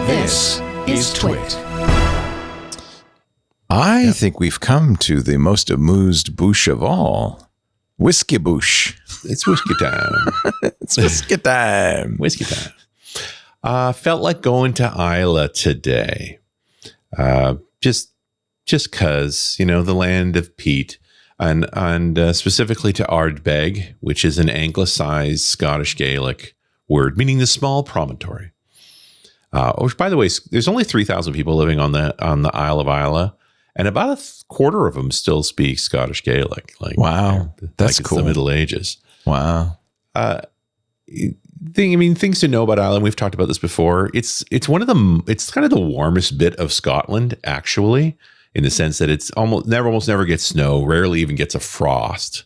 This is TWiT. I think we've come to the most amused bouche of all. Whiskey bouche. It's whiskey time. It's whiskey time. Whiskey time. Felt like going to Islay today. Just because, you know, the land of peat, and specifically to Ardbeg, which is an anglicized Scottish Gaelic word meaning the small promontory. Which, by the way, there's only 3,000 people living on the Isle of Islay, and about a quarter of them still speak Scottish Gaelic. Like, wow, that's like cool. It's the Middle Ages. Wow. Things to know about Ireland. We've talked about this before. It's kind of the warmest bit of Scotland, actually, in the sense that it's almost never gets snow, rarely even gets a frost,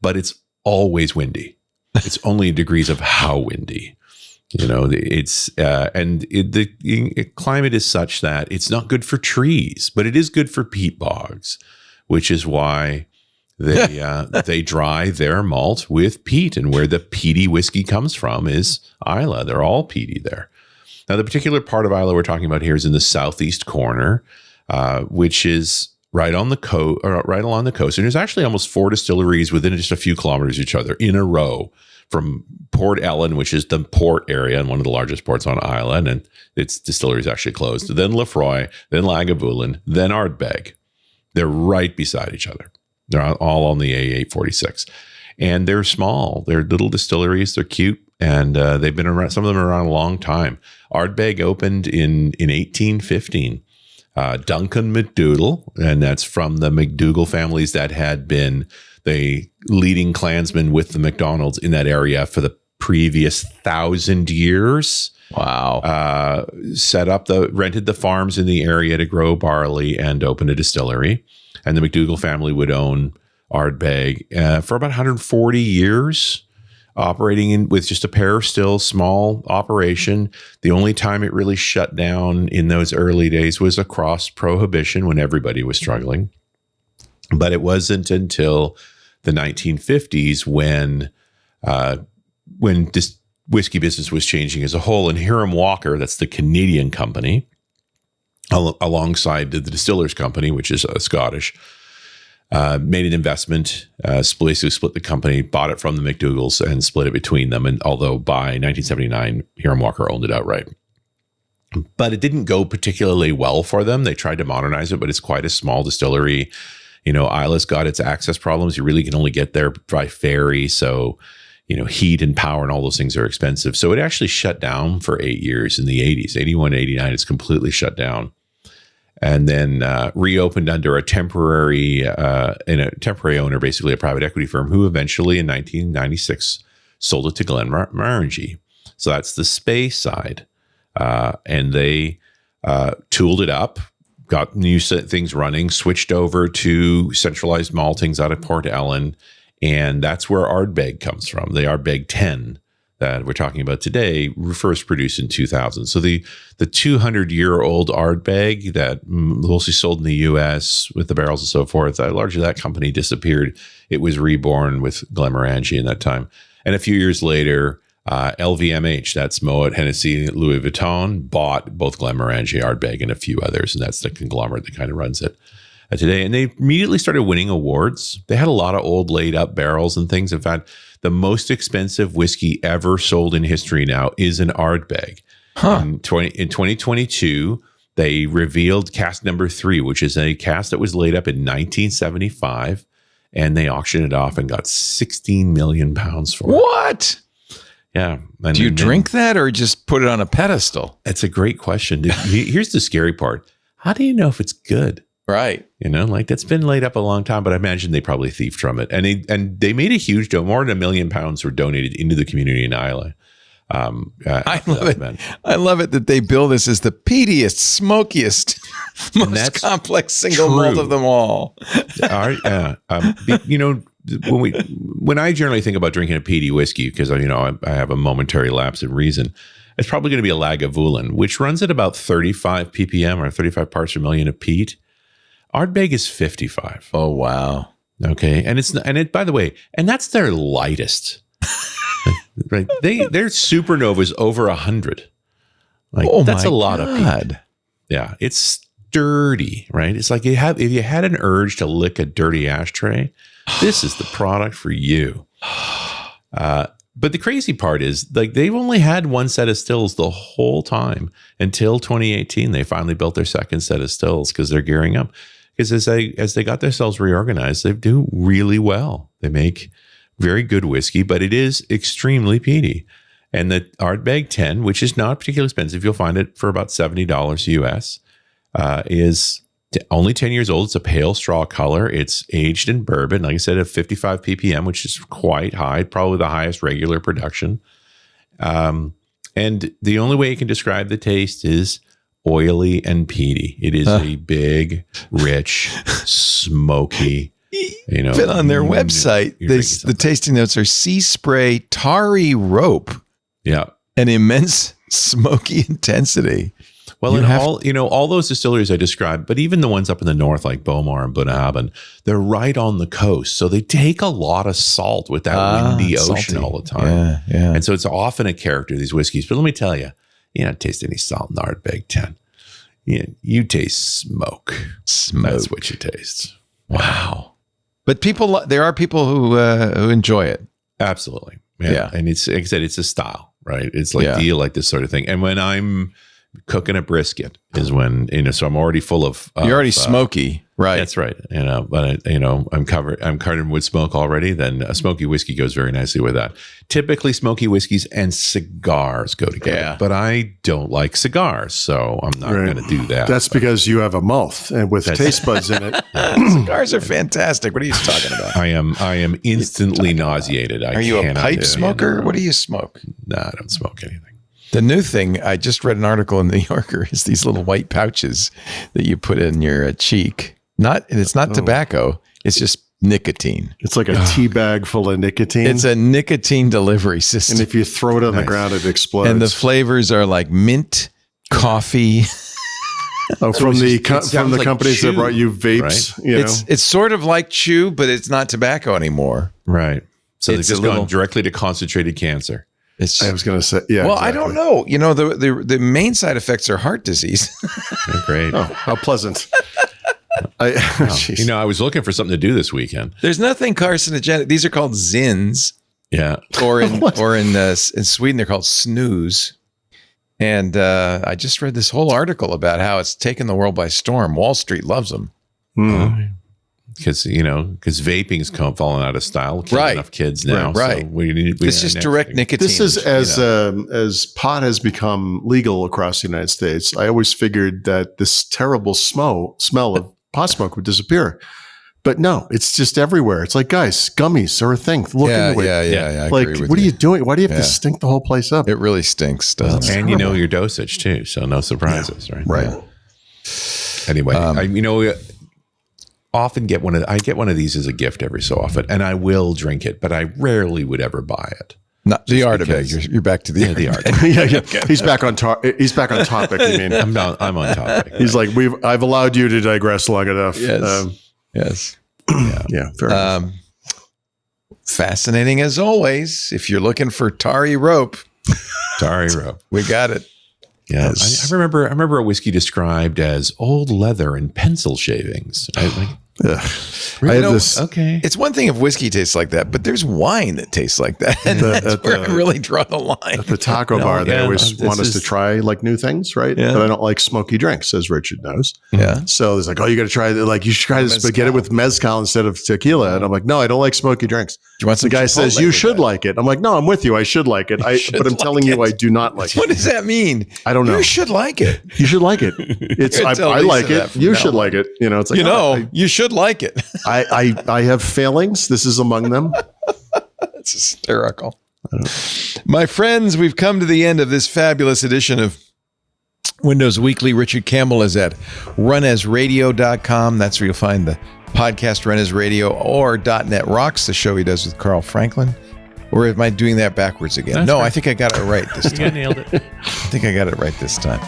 but it's always windy. It's only degrees of how windy. You know, the climate is such that it's not good for trees, but it is good for peat bogs, which is why they dry their malt with peat, and where the peaty whiskey comes from is Islay. They're all peaty there. Now, the particular part of Islay we're talking about here is in the southeast corner, which is right on the coast, or right along the coast. And there's actually almost 4 distilleries within just a few kilometers of each other in a row, from Port Ellen, which is the port area and one of the largest ports on Islay, and its distillery is actually closed. Then Lefroy, then Lagavulin, then Ardbeg. They're right beside each other. They're all on the A846, and they're small. They're little distilleries. They're cute, and they've been around. Some of them are around a long time. Ardbeg opened in 1815. Duncan MacDougall, and that's from the MacDougall families that had been the leading clansmen with the MacDonalds in that area for the previous 1,000 years. Wow. Rented the farms in the area to grow barley and opened a distillery. And the MacDougall family would own Ardbeg for about 140 years, operating with just a pair still, small operation. The only time it really shut down in those early days was across Prohibition, when everybody was struggling. But it wasn't until the 1950s when this whiskey business was changing as a whole. And Hiram Walker, that's the Canadian company, alongside the Distillers Company, which is Scottish, made an investment, basically split the company, bought it from the MacDougalls, and split it between them. And although by 1979, Hiram Walker owned it outright. But it didn't go particularly well for them. They tried to modernize it, but it's quite a small distillery. You know, Islay's got its access problems. You really can only get there by ferry. So, you know, heat and power and all those things are expensive. So it actually shut down for 8 years in the 80s. 81 to 89, it's completely shut down. And then reopened under a temporary owner, basically a private equity firm, who eventually in 1996 sold it to Glenmorangie. So that's the space side. And they tooled it up, got new things running, switched over to centralized maltings out of Port Ellen. And that's where Ardbeg comes from. The Ardbeg 10 that we're talking about today, first produced in 2000. So the 200-year-old Ardbeg that mostly sold in the U.S. with the barrels and so forth, largely that company disappeared. It was reborn with Glenmorangie in that time. And a few years later, LVMH, that's Moet, Hennessy, Louis Vuitton, bought both Glenmorangie, Ardbeg, and a few others. And that's the conglomerate that kind of runs it today. And they immediately started winning awards. They had a lot of old laid up barrels and things. In fact, the most expensive whiskey ever sold in history now is an Ardbeg. In 2022, they revealed cask number 3, which is a cask that was laid up in 1975, and they auctioned it off and got 16 million pounds for it. What? Yeah. Do you drink that or just put it on a pedestal? That's a great question. Here's the scary part. How do you know if it's good? Right. You know, like that's been laid up a long time, but I imagine they probably thieved from it. And they made a huge more than £1 million were donated into the community in Islay. I love it. I love it that they bill this as the peatiest, smokiest, most complex single malt of them all. You know, when I generally think about drinking a peaty whiskey, because I have a momentary lapse in reason, it's probably going to be a Lagavulin, which runs at about 35 ppm or 35 parts per million of peat. Ardbeg is 55. Oh wow. Okay, by the way, that's their lightest. Right, their supernova's over 100. Like, Oh, that's my a lot of peat. God. Yeah, it's sturdy, right? It's like if you had an urge to lick a dirty ashtray, this is the product for you. But the crazy part is, like, they've only had one set of stills the whole time until 2018. They finally built their second set of stills because they're gearing up. Because as they got themselves reorganized, they do really well. They make very good whiskey, but it is extremely peaty. And the Ardbeg 10, which is not particularly expensive, you'll find it for about $70 US, is only 10 years old. It's a pale straw color. It's aged in bourbon, like I said, at 55 ppm, which is quite high, probably the highest regular production. And the only way you can describe the taste is oily and peaty. It is a big, rich, smoky, But on their website, the tasting notes are sea spray, tarry rope, and immense smoky intensity. Well, all those distilleries I described, but even the ones up in the north, like Beaumont and Bunnahabhain, they're right on the coast. So they take a lot of salt with that windy ocean all the time. Yeah. And so it's often a character, these whiskeys. But let me tell you, you don't taste any salt in the Ardbeg 10. You taste smoke. That's what you taste. Wow. But there are people who enjoy it. Absolutely. Yeah. And it's, like I said, it's a style, right? It's like, do you like this sort of thing? And when I'm cooking a brisket is when, so I'm already full of, you're already smoky, right? That's right. But I'm covered with smoke already. Then a smoky whiskey goes very nicely with that. Typically smoky whiskeys and cigars go together, but I don't like cigars, so I'm not going to do that. That's because you have a mouth and with taste buds in it. Cigars are fantastic. What are you talking about? I am instantly nauseated. Are you a pipe smoker? What do you smoke? No, I don't smoke anything. The new thing, I just read an article in the New Yorker, is these little white pouches that you put in your cheek. It's not tobacco. It's just nicotine. It's like a tea bag full of nicotine. It's a nicotine delivery system. And if you throw it on the ground, it explodes. And the flavors are like mint, coffee. From the companies that brought you vapes. Right? It's sort of like chew, but it's not tobacco anymore. Right. So it's just gone directly to concentrated cancer. I was going to say, yeah. Well, exactly. I don't know. The main side effects are heart disease. Great. Oh, how pleasant. I was looking for something to do this weekend. There's nothing carcinogenic. These are called zins. Yeah. Or in Sweden, they're called snooze. And I just read this whole article about how it's taken the world by storm. Wall Street loves them. Because vaping is falling out of style. Killing enough kids now. Right. So it's just direct nicotine. This is as pot has become legal across the United States. I always figured that this terrible smell of pot smoke would disappear. But no, it's just everywhere. It's like, guys, gummies are a thing. Look into it. Yeah. Like, what are you doing? Why do you have to stink the whole place up? It really stinks, doesn't it? And you know your dosage too, so no surprises, right? Right. Yeah. Anyway, I often get one of these as a gift every so often, and I will drink it, but I rarely would ever buy it. Not the Ardbeg. You're back to the Ardbeg. Yeah. He's back on He's back on topic. You mean? I'm on topic. He's like, I've allowed you to digress long enough. Yes. Yeah. Fair enough. Fascinating as always. If you're looking for tarry rope, we got it. Yeah, I remember a whiskey described as old leather and pencil shavings. Okay. It's one thing if whiskey tastes like that, but there's wine that tastes like that. And that's where I really draw the line. At the taco bar, they always want us to try like new things, right? Yeah. But I don't like smoky drinks, as Richard knows. Yeah. So it's like, you got to try like you should try this, but get it with mezcal instead of tequila. And I'm like, no, I don't like smoky drinks. The guy says you should like it. I'm like, no, I'm with you. I should like it. But I'm telling you, I do not like it. What does that mean? I don't know. You should like it. You should like it. It's I like it. You should like it. It's like you should like it. I have failings. This is among them. That's hysterical. My friends, we've come to the end of this fabulous edition of Windows Weekly. Richard Campbell is at runesradio.com. That's where you'll find the podcast Run as Radio, or .NET Rocks, the show he does with Carl Franklin. Or am I doing that backwards again? I think I got it right this time. You nailed it. I think I got it right this time.